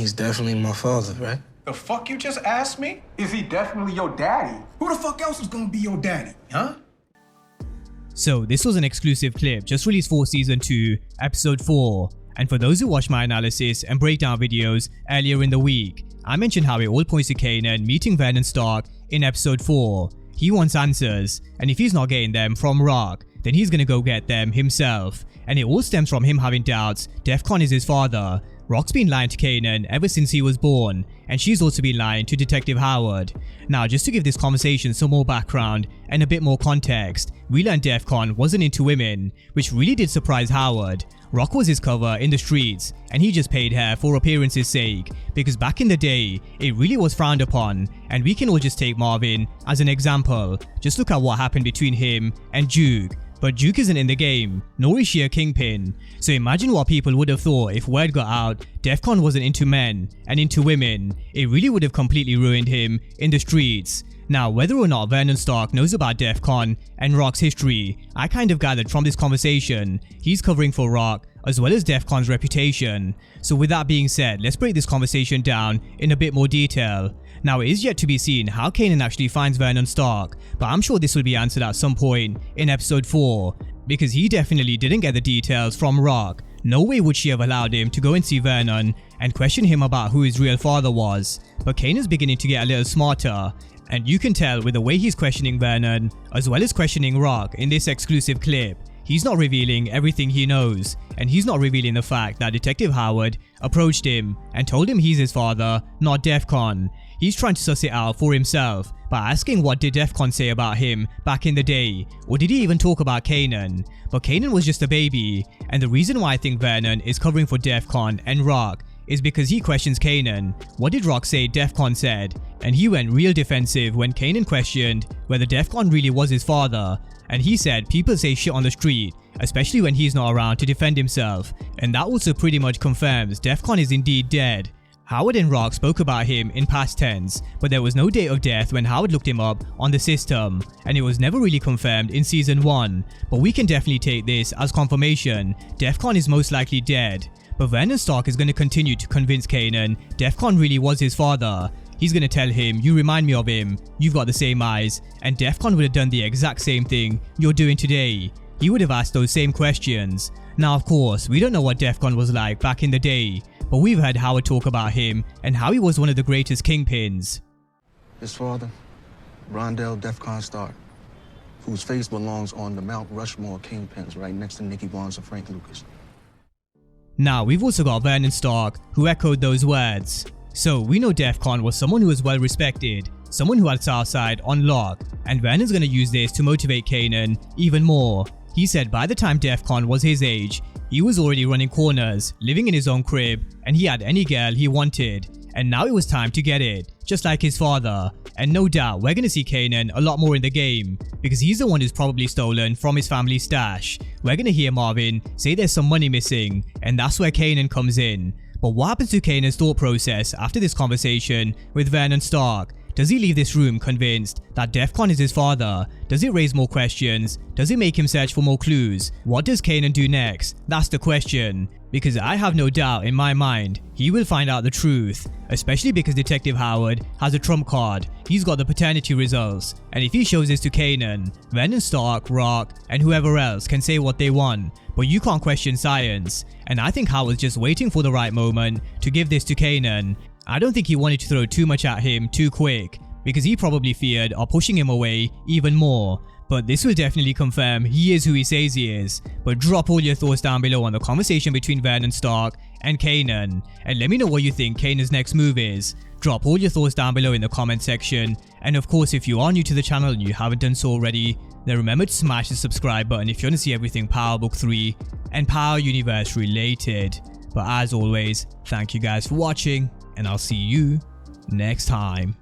He's definitely my father, right? The fuck you just asked me? Is he definitely your daddy? Who the fuck else is gonna be your daddy, huh? So this was an exclusive clip just released for season 2, episode 4. And for those who watched my analysis and breakdown videos earlier in the week, I mentioned how it all points to Kanan meeting Vernon Stark in episode 4. He wants answers, and if he's not getting them from Rock, then he's gonna go get them himself. And it all stems from him having doubts Defcon is his father. Rock's been lying to Kanan ever since he was born, and she's also been lying to Detective Howard. Now, just to give this conversation some more background and a bit more context, we learned Defcon wasn't into women, which really did surprise Howard. Rock was his cover in the streets, and he just paid her for appearance's sake, because back in the day, it really was frowned upon, and we can all just take Marvin as an example. Just look at what happened between him and Duke. But Duke isn't in the game, nor is she a kingpin. So imagine what people would have thought if word got out Defcon wasn't into men and into women. It really would have completely ruined him in the streets. Now, whether or not Vernon Stark knows about Defcon and Rock's history, I kind of gathered from this conversation he's covering for Rock as well as Defcon's reputation. So with that being said, let's break this conversation down in a bit more detail. Now, it is yet to be seen how Kanan actually finds Vernon Stark, but I'm sure this will be answered at some point in episode 4, because he definitely didn't get the details from Rock. No way would she have allowed him to go and see Vernon and question him about who his real father was. But Kanan's beginning to get a little smarter, and you can tell with the way he's questioning Vernon as well as questioning Rock in this exclusive clip. He's not revealing everything he knows, and he's not revealing the fact that Detective Howard approached him and told him he's his father, not Defcon. He's trying to suss it out for himself by asking what did Defcon say about him back in the day, or did he even talk about Kanan? But Kanan was just a baby, and the reason why I think Vernon is covering for Defcon and Rock is because he questions Kanan. What did Rock say Defcon said? And he went real defensive when Kanan questioned whether Defcon really was his father, and he said people say shit on the street, especially when he's not around to defend himself, and that also pretty much confirms Defcon is indeed dead. Howard and Rock spoke about him in past tense, but there was no date of death when Howard looked him up on the system, and it was never really confirmed in season 1, but we can definitely take this as confirmation. Defcon is most likely dead, but Vernon Stark is going to continue to convince Kanan Defcon really was his father. He's going to tell him, you remind me of him, you've got the same eyes, and Defcon would have done the exact same thing you're doing today. He would have asked those same questions. Now, of course, we don't know what Defcon was like back in the day, but we've heard Howard talk about him and how he was one of the greatest kingpins. His father, Rondell Defcon Stark, whose face belongs on the Mount Rushmore kingpins right next to Nicky Barnes and Frank Lucas. Now, we've also got Vernon Stark, who echoed those words. So, we know Defcon was someone who was well respected, someone who had Southside on lock, and Vernon's gonna use this to motivate Kanan even more. He said by the time Defcon was his age, he was already running corners, living in his own crib, and he had any girl he wanted. And now it was time to get it, just like his father. And no doubt we're gonna see Kanan a lot more in the game, because he's the one who's probably stolen from his family's stash. We're gonna hear Marvin say there's some money missing, and that's where Kanan comes in. But what happens to Kanan's thought process after this conversation with Vernon Stark? Does he leave this room convinced that Defcon is his father? Does it raise more questions? Does it make him search for more clues? What does Kanan do next? That's the question. Because I have no doubt in my mind, he will find out the truth. Especially because Detective Howard has a trump card. He's got the paternity results. And if he shows this to Kanan, Vernon Stark, Rock, and whoever else can say what they want. But you can't question science. And I think Howard's just waiting for the right moment to give this to Kanan. I don't think he wanted to throw too much at him too quick, because he probably feared of pushing him away even more. But this will definitely confirm he is who he says he is. But drop all your thoughts down below on the conversation between Vernon Stark and Kanan, and let me know what you think Kanan's next move is. Drop all your thoughts down below in the comment section, and of course if you are new to the channel and you haven't done so already, then remember to smash the subscribe button if you want to see everything Power Book 3 and Power Universe related. But as always, thank you guys for watching, and I'll see you next time.